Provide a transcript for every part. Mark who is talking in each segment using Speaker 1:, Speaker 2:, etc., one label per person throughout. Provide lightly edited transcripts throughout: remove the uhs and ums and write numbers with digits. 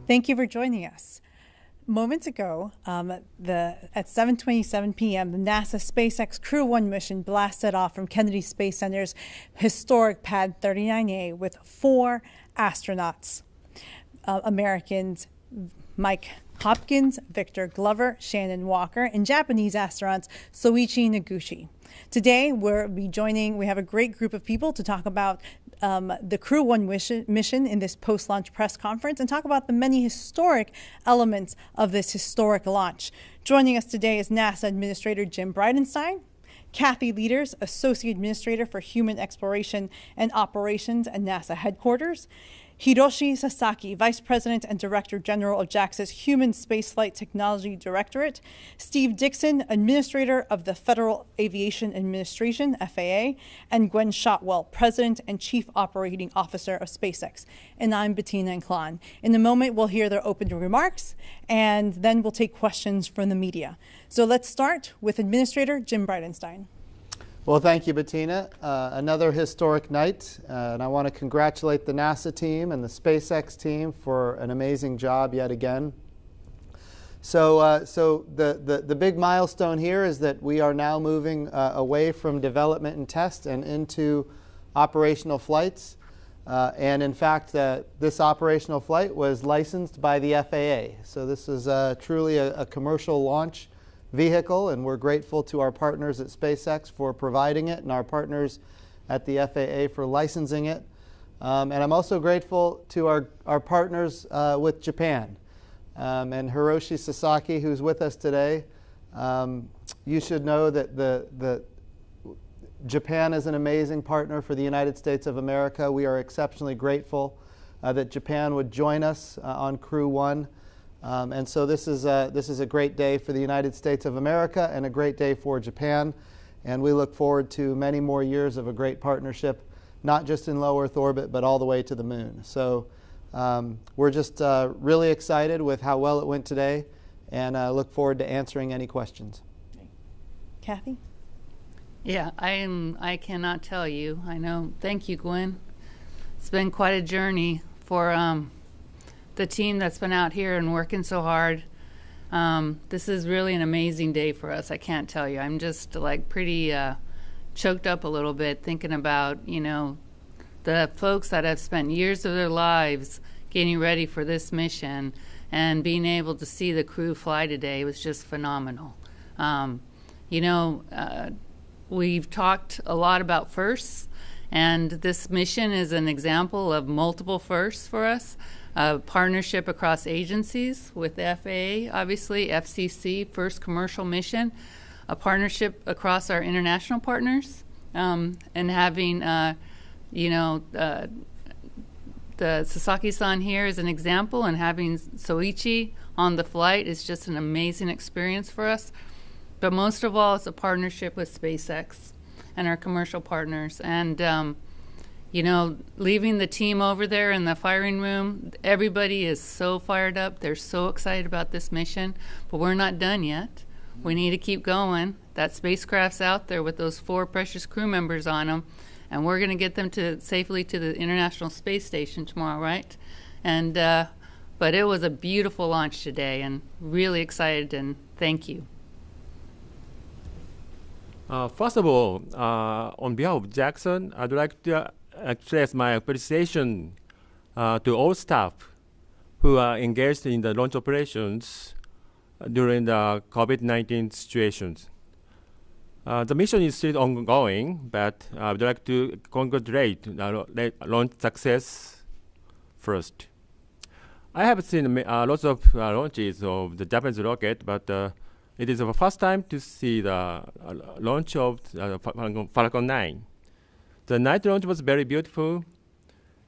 Speaker 1: Thank you for joining us. Moments ago, at 7:27 p.m., the NASA SpaceX Crew 1 mission blasted off from Kennedy Space Center's historic Pad 39A with 4 astronauts, Americans Mike Hopkins, Victor Glover, Shannon Walker, and Japanese astronauts Soichi Noguchi. Today, we have a great group of people to talk about the Crew 1 mission in this post-launch press conference and talk about the many historic elements of this historic launch. Joining us today is NASA Administrator Jim Bridenstine, Kathy Leaders, Associate Administrator for Human Exploration and Operations at NASA Headquarters, Hiroshi Sasaki, Vice President and Director General of JAXA's Human Spaceflight Technology Directorate, Steve Dixon, Administrator of the Federal Aviation Administration, FAA, and Gwynne Shotwell, President and Chief Operating Officer of SpaceX. And I'm Bettina Inclon. In a moment, we'll hear their opening remarks, and then we'll take questions from the media. So let's start with Administrator Jim Bridenstine.
Speaker 2: Well, thank you, Bettina. Another historic night, and I want to congratulate the NASA team and the SpaceX team for an amazing job yet again. So the big milestone here is that we are now moving away from development and test and into operational flights. And in fact, this operational flight was licensed by the FAA. So this is truly a commercial launch vehicle, and we're grateful to our partners at SpaceX for providing it and our partners at the FAA for licensing it. And I'm also grateful to our partners with Japan. And Hiroshi Sasaki, who's with us today, you should know that Japan is an amazing partner for the United States of America. We are exceptionally grateful that Japan would join us on Crew 1. And so this is a great day for the United States of America and a great day for Japan. And we look forward to many more years of a great partnership, not just in low Earth orbit, but all the way to the moon. So we're just really excited with how well it went today, and look forward to answering any questions.
Speaker 1: Kathy?
Speaker 3: Yeah, I cannot tell you. I know. Thank you, Gwynne. It's been quite a journey for the team that's been out here and working so hard. This is really an amazing day for us. I can't tell you. I'm just like pretty choked up a little bit thinking about, the folks that have spent years of their lives getting ready for this mission, and being able to see the crew fly today was just phenomenal. We've talked a lot about firsts, and this mission is an example of multiple firsts for us. A partnership across agencies with the FAA, obviously, FCC, first commercial mission, a partnership across our international partners, and having, the Sasaki-san here is an example, and having Soichi on the flight is just an amazing experience for us. But most of all, it's a partnership with SpaceX and our commercial partners. And leaving the team over there in the firing room, everybody is so fired up. They're so excited about this mission, but we're not done yet. We need to keep going. That spacecraft's out there with those 4 precious crew members on them, and we're going to get them safely to the International Space Station tomorrow, right? And but it was a beautiful launch today, and really excited, and thank you.
Speaker 4: First of all, on behalf of JAXA, I'd like to express my appreciation to all staff who are engaged in the launch operations during the COVID-19 situations. The mission is still ongoing, but I would like to congratulate the launch success first. I have seen lots of launches of the Japanese rocket, but it is the first time to see the launch of Falcon 9. The night launch was very beautiful,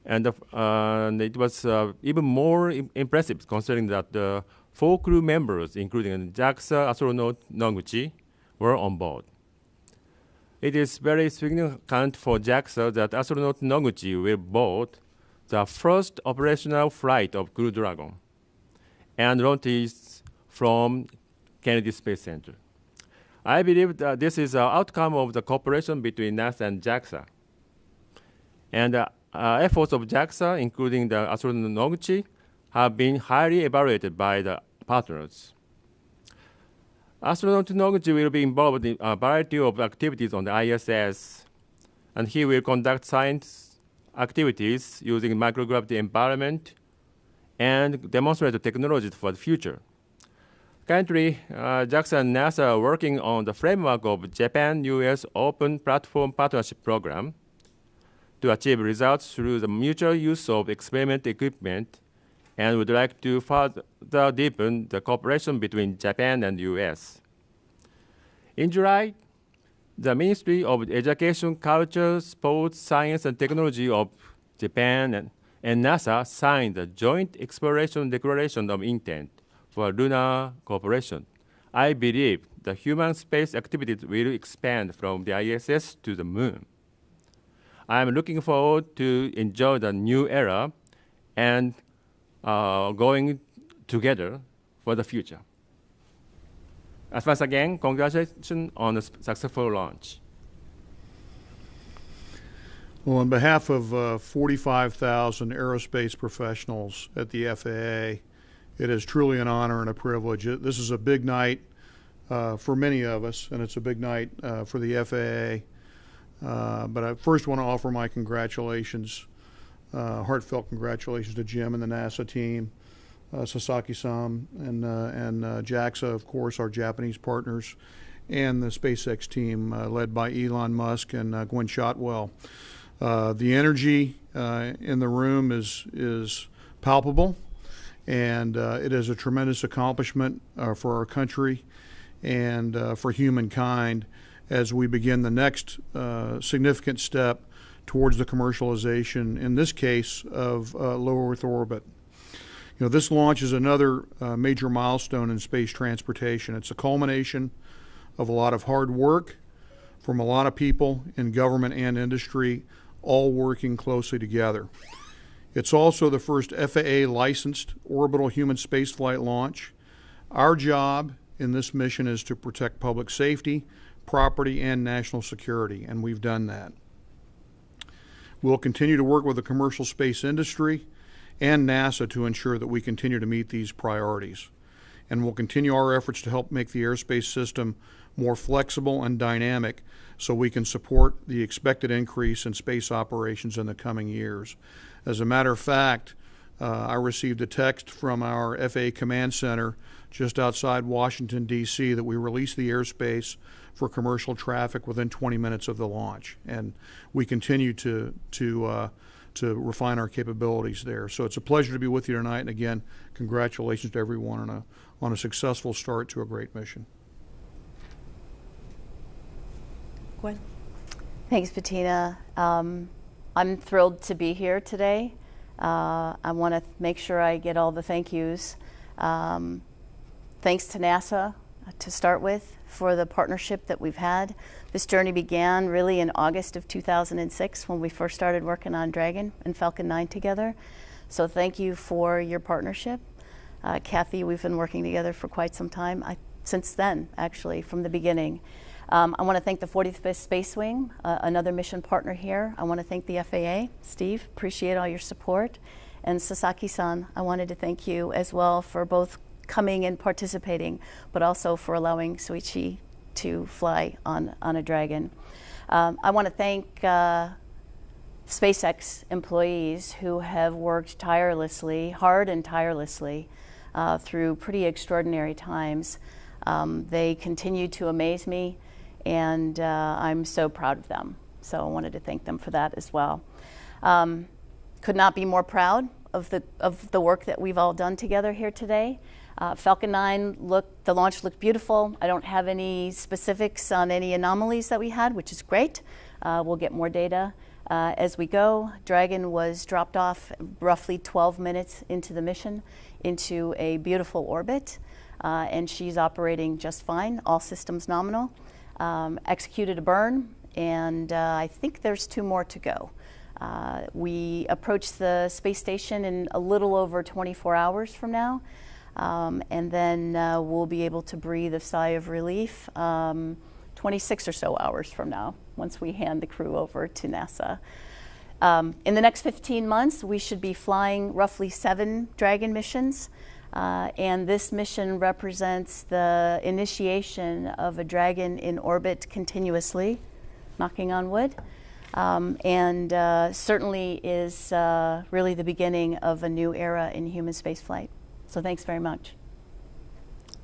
Speaker 4: and it was even more impressive considering that the 4 crew members, including JAXA astronaut Noguchi, were on board. It is very significant for JAXA that astronaut Noguchi will board the first operational flight of Crew Dragon and launches from Kennedy Space Center. I believe that this is an outcome of the cooperation between NASA and JAXA. And efforts of JAXA, including the astronaut Noguchi, have been highly evaluated by the partners. Astronaut Noguchi will be involved in a variety of activities on the ISS, and he will conduct science activities using microgravity environment and demonstrate the technologies for the future. Currently, JAXA and NASA are working on the framework of Japan-US Open Platform Partnership Program to achieve results through the mutual use of experimental equipment, and would like to further deepen the cooperation between Japan and US. In July, the Ministry of Education, Culture, Sports, Science, and Technology of Japan and NASA signed the Joint Exploration Declaration of Intent for lunar cooperation. I believe the human space activities will expand from the ISS to the moon. I am looking forward to enjoy the new era and going together for the future. As once again, congratulations on the successful launch.
Speaker 5: Well, on behalf of 45,000 aerospace professionals at the FAA, it is truly an honor and a privilege. This is a big night for many of us, and it's a big night for the FAA. But I first want to offer my congratulations, heartfelt congratulations to Jim and the NASA team, Sasaki-san, and JAXA, of course, our Japanese partners, and the SpaceX team led by Elon Musk and Gwynne Shotwell. The energy in the room is palpable, and it is a tremendous accomplishment for our country and for humankind as we begin the next significant step towards the commercialization, in this case, of low Earth orbit. You know, this launch is another major milestone in space transportation. It's a culmination of a lot of hard work from a lot of people in government and industry, all working closely together. It's also the first FAA-licensed orbital human spaceflight launch. Our job in this mission is to protect public safety, property, and national security, and we've done that. We'll continue to work with the commercial space industry and NASA to ensure that we continue to meet these priorities. And we'll continue our efforts to help make the airspace system more flexible and dynamic so we can support the expected increase in space operations in the coming years. As a matter of fact, I received a text from our FAA Command Center just outside Washington, D.C. that we released the airspace for commercial traffic within 20 minutes of the launch. And we continue to refine our capabilities there. So it's a pleasure to be with you tonight. And again, congratulations to everyone on a successful start to a great mission.
Speaker 1: Gwynne?
Speaker 6: Thanks, Bettina. I'm thrilled to be here today. I want to make sure I get all the thank yous. Thanks to NASA to start with for the partnership that we've had. This journey began really in August of 2006 when we first started working on Dragon and Falcon 9 together. So thank you for your partnership. Kathy, we've been working together for quite some time, since then, actually, from the beginning. I want to thank the 45th Space Wing, another mission partner here. I want to thank the FAA. Steve, appreciate all your support. And Sasaki-san, I wanted to thank you as well for both coming and participating, but also for allowing Soichi to fly on a Dragon. I want to thank SpaceX employees who have worked hard and tirelessly through pretty extraordinary times. They continue to amaze me, and I'm so proud of them. So I wanted to thank them for that as well. Could not be more proud of the work that we've all done together here today. Falcon 9 the launch looked beautiful. I don't have any specifics on any anomalies that we had, which is great. We'll get more data as we go. Dragon was dropped off roughly 12 minutes into the mission into a beautiful orbit, and she's operating just fine, all systems nominal. Executed a burn, and I think there's 2 more to go. We approach the space station in a little over 24 hours from now. And then we'll be able to breathe a sigh of relief 26 or so hours from now, once we hand the crew over to NASA. In the next 15 months, we should be flying roughly 7 Dragon missions. And this mission represents the initiation of a Dragon in orbit continuously, knocking on wood, and certainly is really the beginning of a new era in human spaceflight. So thanks very much.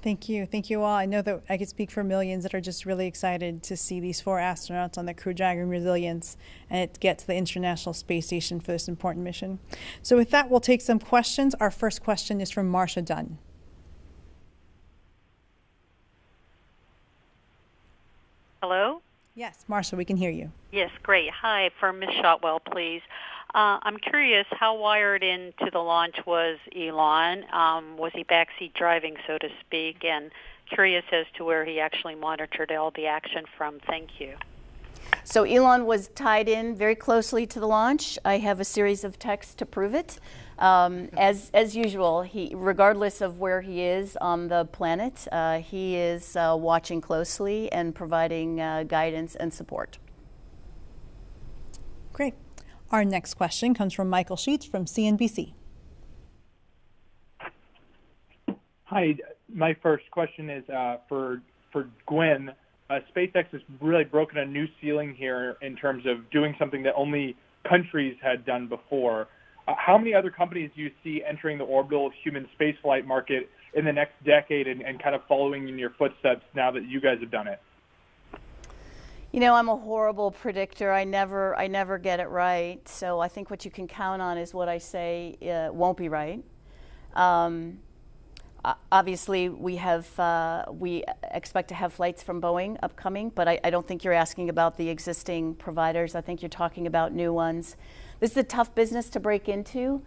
Speaker 1: Thank you. Thank you all. I know that I could speak for millions that are just really excited to see these 4 astronauts on the Crew Dragon Resilience and get to the International Space Station for this important mission. So with that, we'll take some questions. Our first question is from Marcia Dunn.
Speaker 7: Hello?
Speaker 1: Yes, Marcia, we can hear you.
Speaker 7: Yes, great. Hi, for Ms. Shotwell, please. I'm curious, how wired into the launch was Elon? Was he backseat driving, so to speak? And curious as to where he actually monitored all the action from. Thank you.
Speaker 6: So Elon was tied in very closely to the launch. I have a series of texts to prove it. As usual, regardless of where he is on the planet, he is watching closely and providing guidance and support.
Speaker 1: Great. Our next question comes from Michael Sheets from CNBC.
Speaker 8: Hi, my first question is for Gwynne. SpaceX has really broken a new ceiling here in terms of doing something that only countries had done before. How many other companies do you see entering the orbital human spaceflight market in the next decade and kind of following in your footsteps now that you guys have done it?
Speaker 6: You know, I'm a horrible predictor. I never get it right. So I think what you can count on is what I say won't be right. Obviously, we expect to have flights from Boeing upcoming, but I don't think you're asking about the existing providers. I think you're talking about new ones. This is a tough business to break into.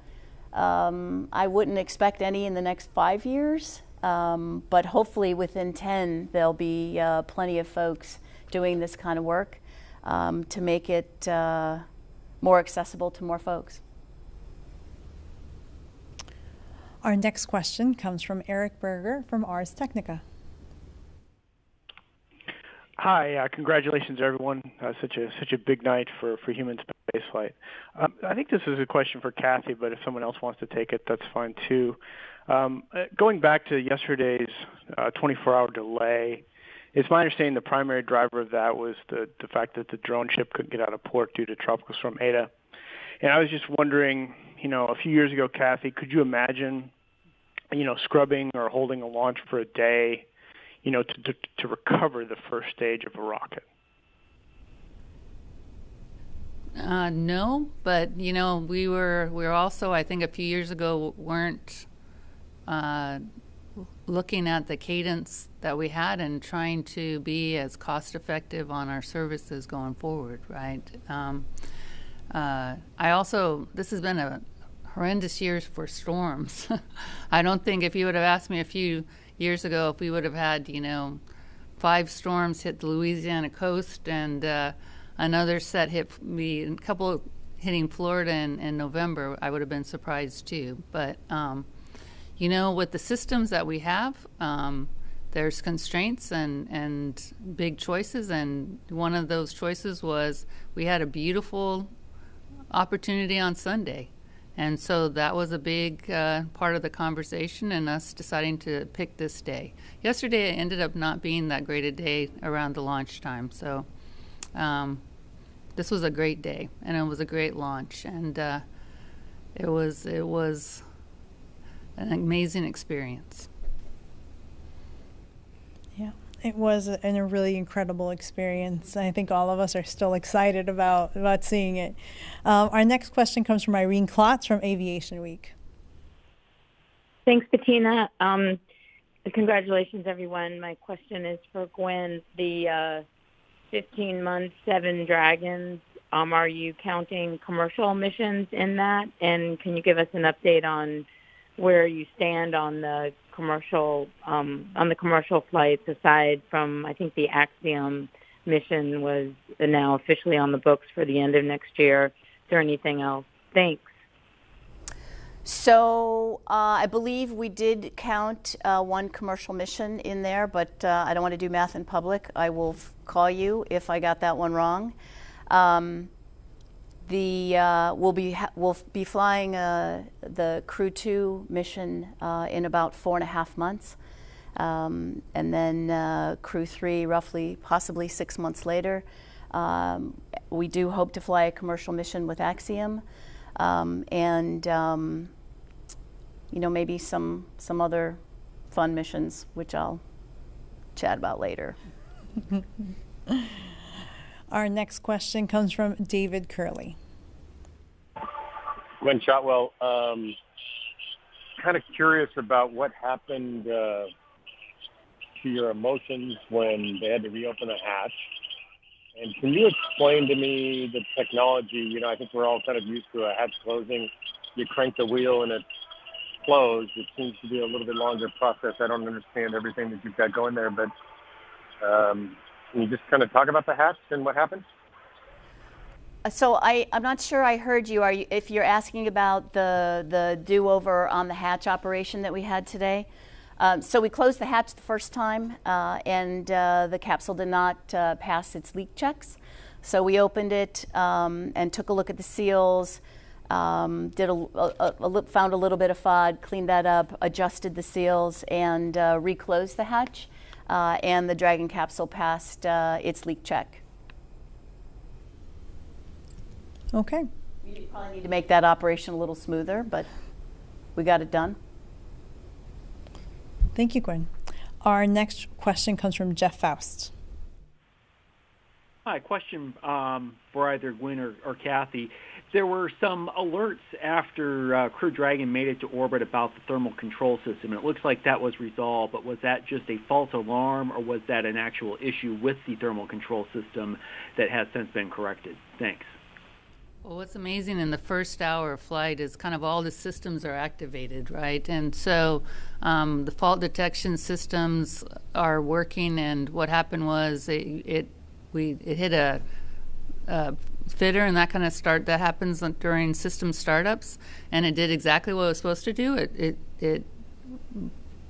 Speaker 6: I wouldn't expect any in the next 5 years, but hopefully within 10, there'll be plenty of folks doing this kind of work to make it more accessible to more folks.
Speaker 1: Our next question comes from Eric Berger from Ars Technica.
Speaker 9: Hi, congratulations everyone. Such a big night for human spaceflight. I think this is a question for Kathy, but if someone else wants to take it, that's fine too. Going back to yesterday's 24-hour delay, it's my understanding the primary driver of that was the fact that the drone ship couldn't get out of port due to Tropical Storm Eta. And I was just wondering, a few years ago, Kathy, could you imagine, scrubbing or holding a launch for a day, to recover the first stage of a rocket?
Speaker 3: No, but we were also, I think, a few years ago weren't looking at the cadence that we had and trying to be as cost effective on our services going forward, right? This has been a horrendous year for storms. I don't think if you would have asked me a few years ago if we would have had, 5 storms hit the Louisiana coast and another set hit me, a couple hitting Florida in November, I would have been surprised too. But, with the systems that we have, there's constraints and big choices, and one of those choices was we had a beautiful opportunity on Sunday. And so that was a big part of the conversation and us deciding to pick this day. Yesterday it ended up not being that great a day around the launch time. So this was a great day, and it was a great launch. And it was an amazing experience.
Speaker 1: Yeah, it was a really incredible experience. I think all of us are still excited about seeing it. Our next question comes from Irene Klotz from Aviation Week.
Speaker 10: Thanks, Bettina. Congratulations, everyone. My question is for Gwynne. The 15-month 7 Dragons, are you counting commercial missions in that? And can you give us an update on where you stand on the commercial flights, aside from, I think, the Axiom mission was now officially on the books for the end of next year. Is there anything else? Thanks.
Speaker 6: So I believe we did count 1 commercial mission in there, but I don't want to do math in public. I will call you if I got that one wrong. We'll be flying the Crew 2 mission in about 4.5 months, and then Crew 3 roughly, possibly 6 months later. We do hope to fly a commercial mission with Axiom, and maybe some other fun missions, which I'll chat about later.
Speaker 1: Our next question comes from David Curley.
Speaker 11: Gwynne, Shotwell, kind of curious about what happened to your emotions when they had to reopen the hatch. And can you explain to me the technology? I think we're all kind of used to a hatch closing. You crank the wheel and it's closed. It seems to be a little bit longer process. I don't understand everything that you've got going there, but can you just kind of talk about the hatch and what happened?
Speaker 6: So I'm not sure I heard you. If you're asking about the do-over on the hatch operation that we had today? So we closed the hatch the first time, and the capsule did not pass its leak checks. So we opened it and took a look at the seals, found a little bit of FOD, cleaned that up, adjusted the seals, and reclosed the hatch. And the Dragon capsule passed its leak check.
Speaker 1: Okay.
Speaker 6: We probably need to make that operation a little smoother, but we got it done.
Speaker 1: Thank you, Gwynne. Our next question comes from Jeff Faust.
Speaker 12: Hi, question for either Gwynne or Kathy. There were some alerts after Crew Dragon made it to orbit about the thermal control system. It looks like that was resolved, but was that just a false alarm, or was that an actual issue with the thermal control system that has since been corrected? Thanks.
Speaker 3: Well, what's amazing in the first hour of flight is kind of all the systems are activated, right? And so the fault detection systems are working, and what happened was it hit a fitter, and that kind of that happens during system startups, and it did exactly what it was supposed to do. It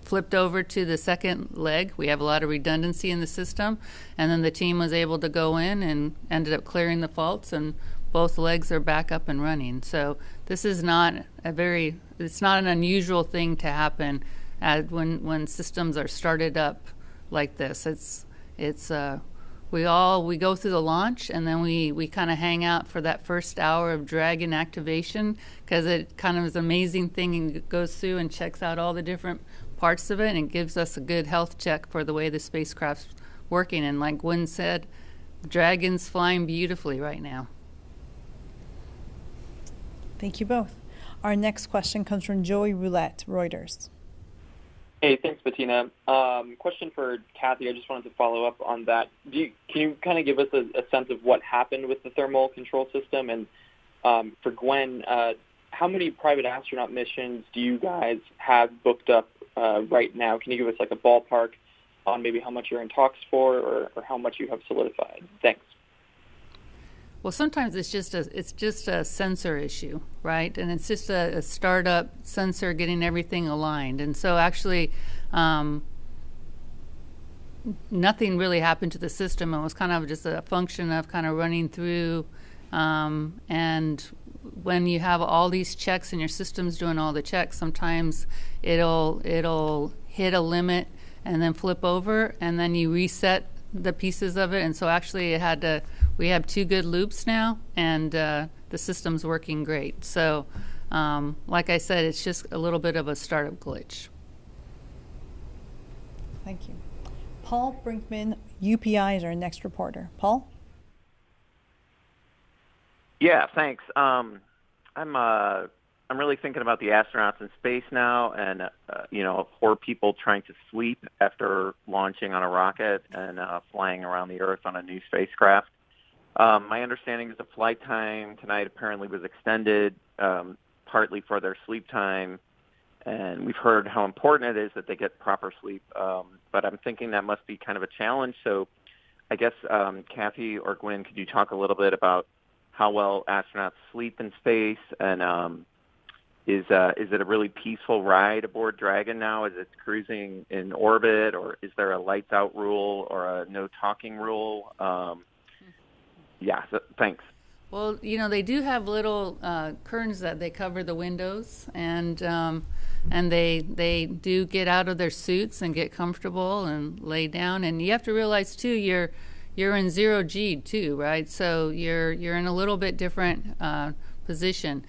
Speaker 3: flipped over to the second leg. We have a lot of redundancy in the system, and then the team was able to go in and ended up clearing the faults, and both legs are back up and running. So this is not it's not an unusual thing to happen when systems are started up like this. We go through the launch, and then we kind of hang out for that first hour of Dragon activation, because it kind of is an amazing thing, and it goes through and checks out all the different parts of it, and it gives us a good health check for the way the spacecraft's working. And like Gwynne said, Dragon's flying beautifully right now.
Speaker 1: Thank you both. Our next question comes from Joey Roulette, Reuters.
Speaker 13: Hey, thanks, Bettina. Question for Kathy. I just wanted to follow up on that. Can you kind of give us a sense of what happened with the thermal control system? And for Gwynne, how many private astronaut missions do you guys have booked up right now? Can you give us like a ballpark on maybe how much you're in talks for, or how much you have solidified? Thanks.
Speaker 3: Well, sometimes it's just a sensor issue, right? And it's just a startup sensor getting everything aligned. And so actually, nothing really happened to the system. It was kind of just a function of kind of running through. And when you have all these checks and your system's doing all the checks, sometimes it'll hit a limit and then flip over, and then you reset the pieces of it. And so actually we have 2 good loops now, and the system's working great. So like I said, it's just a little bit of a startup glitch.
Speaker 1: Thank you. Paul Brinkman, UPI, is our next reporter. Paul?
Speaker 14: Yeah, thanks. I'm really thinking about the astronauts in space now, and for people trying to sleep after launching on a rocket and flying around the Earth on a new spacecraft. My understanding is the flight time tonight apparently was extended, partly for their sleep time, and we've heard how important it is that they get proper sleep. But I'm thinking that must be kind of a challenge. So I guess, Kathy or Gwynne, could you talk a little bit about how well astronauts sleep in space, and is it a really peaceful ride aboard Dragon now as it's cruising in orbit, or is there a lights out rule or a no talking rule? Thanks.
Speaker 3: Well, they do have little curtains that they cover the windows, and they do get out of their suits and get comfortable and lay down. And you have to realize too, you're in 0G too, right? So you're in a little bit different position.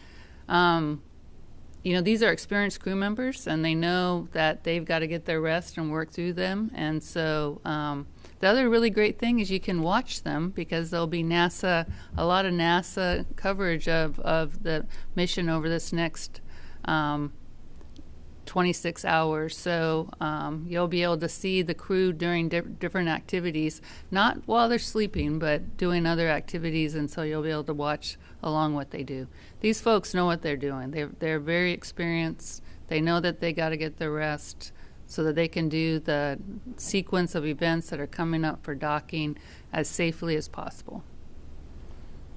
Speaker 3: These are experienced crew members, and they know that they've got to get their rest and work through them. And so the other really great thing is you can watch them, because there'll be a lot of NASA coverage of the mission over this next 26 hours. So you'll be able to see the crew during different activities, not while they're sleeping, but doing other activities, and so you'll be able to watch along what they do. These folks know what they're doing. They're very experienced. They know that they got to get their rest so that they can do the sequence of events that are coming up for docking as safely as possible.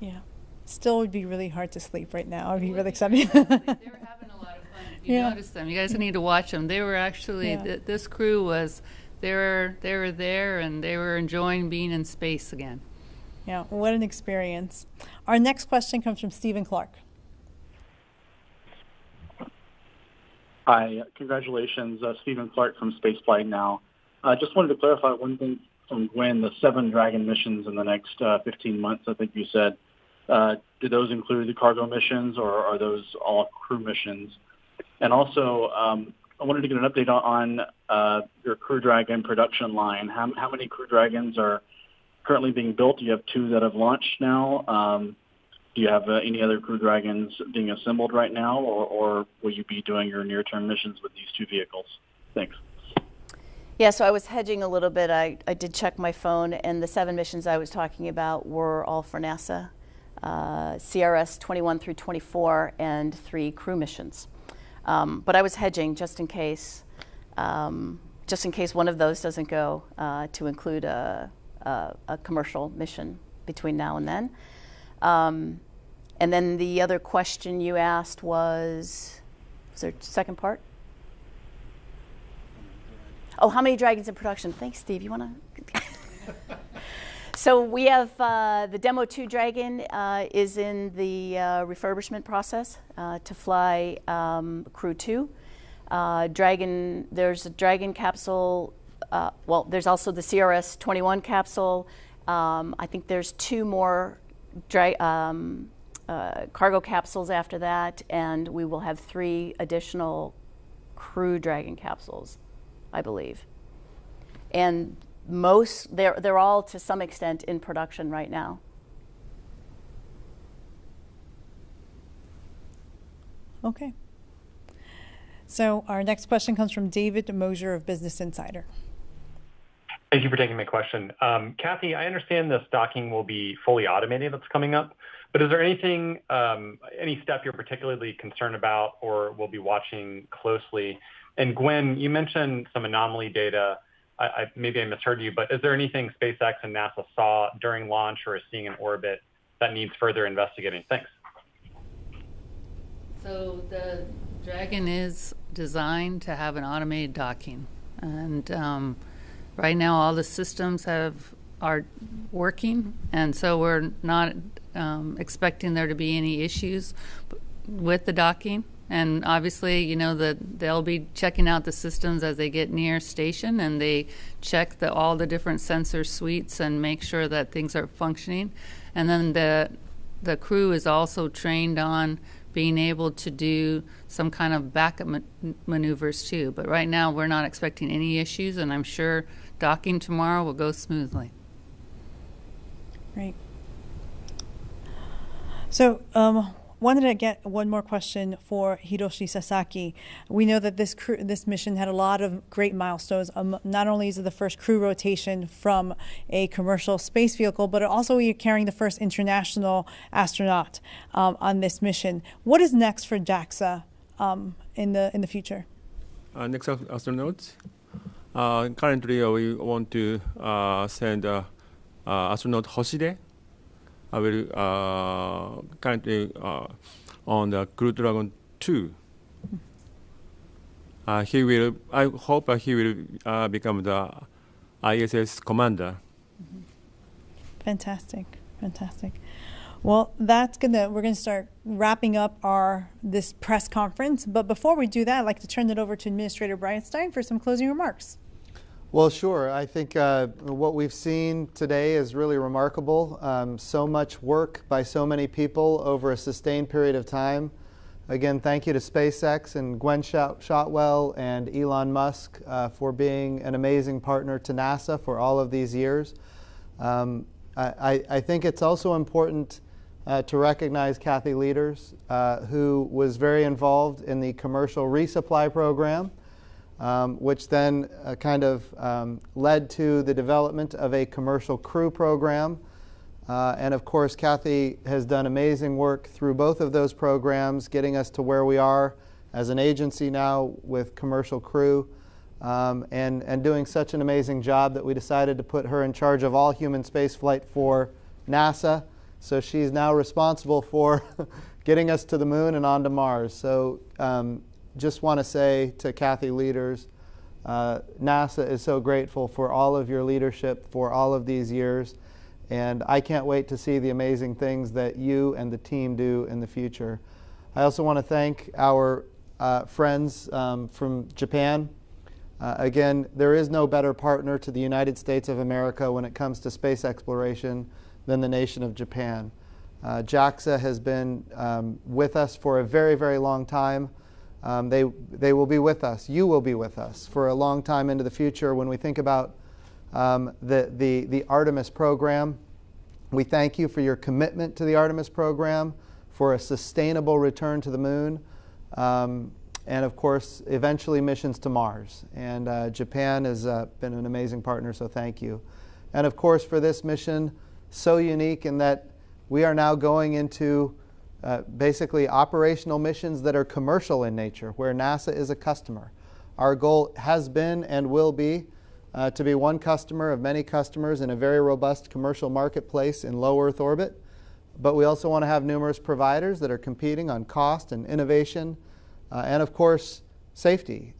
Speaker 1: Yeah. Still would be really hard to sleep right now. I'd be really excited.
Speaker 3: They were having a lot of fun. You notice them. You guys need to watch them. They were actually, this crew was, they were there, and they were enjoying being in space again.
Speaker 1: Yeah, what an experience. Our next question comes from Stephen Clark.
Speaker 15: Hi, congratulations, Stephen Clark from Spaceflight Now. Just wanted to clarify one thing from Gwynne, the 7 Dragon missions in the next 15 months, I think you said. Do those include the cargo missions, or are those all crew missions? And also, I wanted to get an update on your Crew Dragon production line. How many Crew Dragons are currently being built? You have 2 that have launched now. Do you have any other Crew Dragons being assembled right now, or will you be doing your near-term missions with these 2 vehicles? Thanks.
Speaker 6: Yeah, so I was hedging a little bit. I did check my phone, and the 7 missions I was talking about were all for NASA, CRS 21 through 24, and 3 crew missions. But I was hedging just in case one of those doesn't go, to include a commercial mission between now and then. And then the other question you asked was there a second part? Oh, how many Dragons in production? Thanks, Steve. You want to? So we have the Demo 2 Dragon is in the refurbishment process to fly Crew 2. There's a Dragon capsule. Well, there's also the CRS 21 capsule. I think there's 2 more cargo capsules after that, and we will have 3 additional Crew Dragon capsules, I believe. And they're all to some extent in production right now.
Speaker 1: Okay. So our next question comes from David Mosier of Business Insider.
Speaker 16: Thank you for taking my question. Kathy, I understand this docking will be fully automated that's coming up, but is there anything, any step you're particularly concerned about or will be watching closely? And Gwynne, you mentioned some anomaly data. Maybe I misheard you, but is there anything SpaceX and NASA saw during launch or is seeing in orbit that needs further investigating? Thanks.
Speaker 3: So the Dragon is designed to have an automated docking, and right now all the systems are working, and so we're not expecting there to be any issues with the docking. And obviously, you know, that they'll be checking out the systems as they get near station, and they check all the different sensor suites and make sure that things are functioning. And then the crew is also trained on being able to do some kind of backup maneuvers too. But right now, we're not expecting any issues, and I'm sure docking tomorrow will go smoothly.
Speaker 1: Great. So, wanted to get one more question for Hiroshi Sasaki. We know that this mission had a lot of great milestones. Not only is it the first crew rotation from a commercial space vehicle, but also you're carrying the first international astronaut on this mission. What is next for JAXA in the future?
Speaker 4: Next astronauts. Currently, we want to send astronaut Hoshide. I will currently on the Crew Dragon 2. I hope he will become the ISS commander.
Speaker 1: Fantastic, fantastic. Well, we're gonna start wrapping up this press conference. But before we do that, I'd like to turn it over to Administrator Bridenstine for some closing remarks.
Speaker 2: Well, sure. I think what we've seen today is really remarkable. So much work by so many people over a sustained period of time. Again, thank you to SpaceX and Gwynne Shotwell and Elon Musk for being an amazing partner to NASA for all of these years. I think it's also important to recognize Kathy Leaders, who was very involved in the commercial resupply program, which then led to the development of a commercial crew program. And of course, Kathy has done amazing work through both of those programs, getting us to where we are as an agency now with commercial crew, and doing such an amazing job that we decided to put her in charge of all human spaceflight for NASA. So she's now responsible for getting us to the moon and onto Mars. So just want to say to Kathy Leaders, NASA is so grateful for all of your leadership for all of these years. And I can't wait to see the amazing things that you and the team do in the future. I also want to thank our friends from Japan. Again, there is no better partner to the United States of America when it comes to space exploration than the nation of Japan. JAXA has been with us for a very, very long time. They will be with us. You will be with us for a long time into the future. When we think about the Artemis program, we thank you for your commitment to the Artemis program, for a sustainable return to the moon, and of course, eventually missions to Mars. And Japan has been an amazing partner, so thank you. And of course, for this mission, so unique in that we are now going into basically operational missions that are commercial in nature, where NASA is a customer. Our goal has been and will be to be one customer of many customers in a very robust commercial marketplace in low Earth orbit. But we also want to have numerous providers that are competing on cost and innovation, and of course, safety.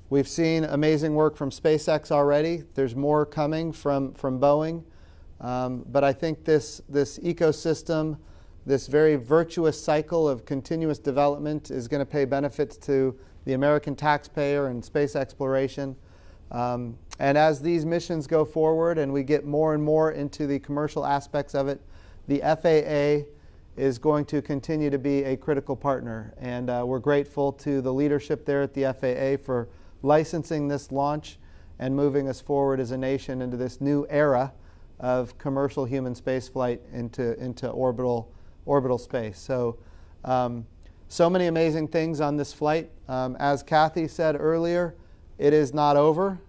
Speaker 2: We've seen amazing work from SpaceX already. There's more coming from Boeing. But I think this ecosystem, this very virtuous cycle of continuous development is going to pay benefits to the American taxpayer and space exploration. And as these missions go forward and we get more and more into the commercial aspects of it, the FAA is going to continue to be a critical partner. And we're grateful to the leadership there at the FAA for licensing this launch and moving us forward as a nation into this new era of commercial human spaceflight into orbital space. So, so many amazing things on this flight. As Kathy said earlier, it is not over.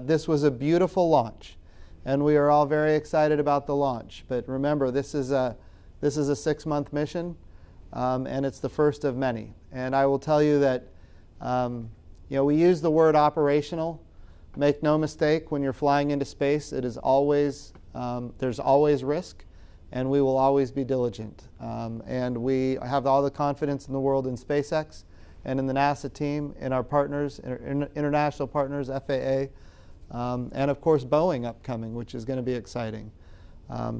Speaker 2: This was a beautiful launch, and we are all very excited about the launch. But remember, this is a 6-month mission, and it's the first of many. And I will tell you that we use the word operational. Make no mistake, when you're flying into space, it is always there's always risk, and we will always be diligent. And we have all the confidence in the world in SpaceX and in the NASA team, in our partners, international partners, FAA, and of course Boeing upcoming, which is going to be exciting.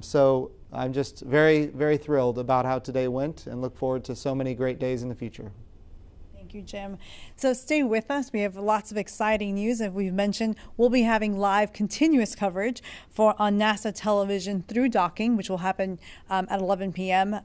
Speaker 2: So I'm just very, very thrilled about how today went and look forward to so many great days in the future.
Speaker 1: Thank you, Jim. So stay with us. We have lots of exciting news. As we've mentioned, we'll be having live continuous coverage on NASA television through docking, which will happen at 11 p.m.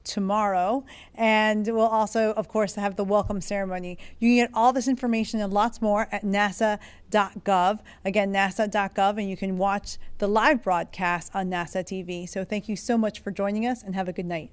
Speaker 1: Tomorrow. And we'll also, of course, have the welcome ceremony. You can get all this information and lots more at nasa.gov. Again, nasa.gov, and you can watch the live broadcast on NASA TV. So thank you so much for joining us, and have a good night.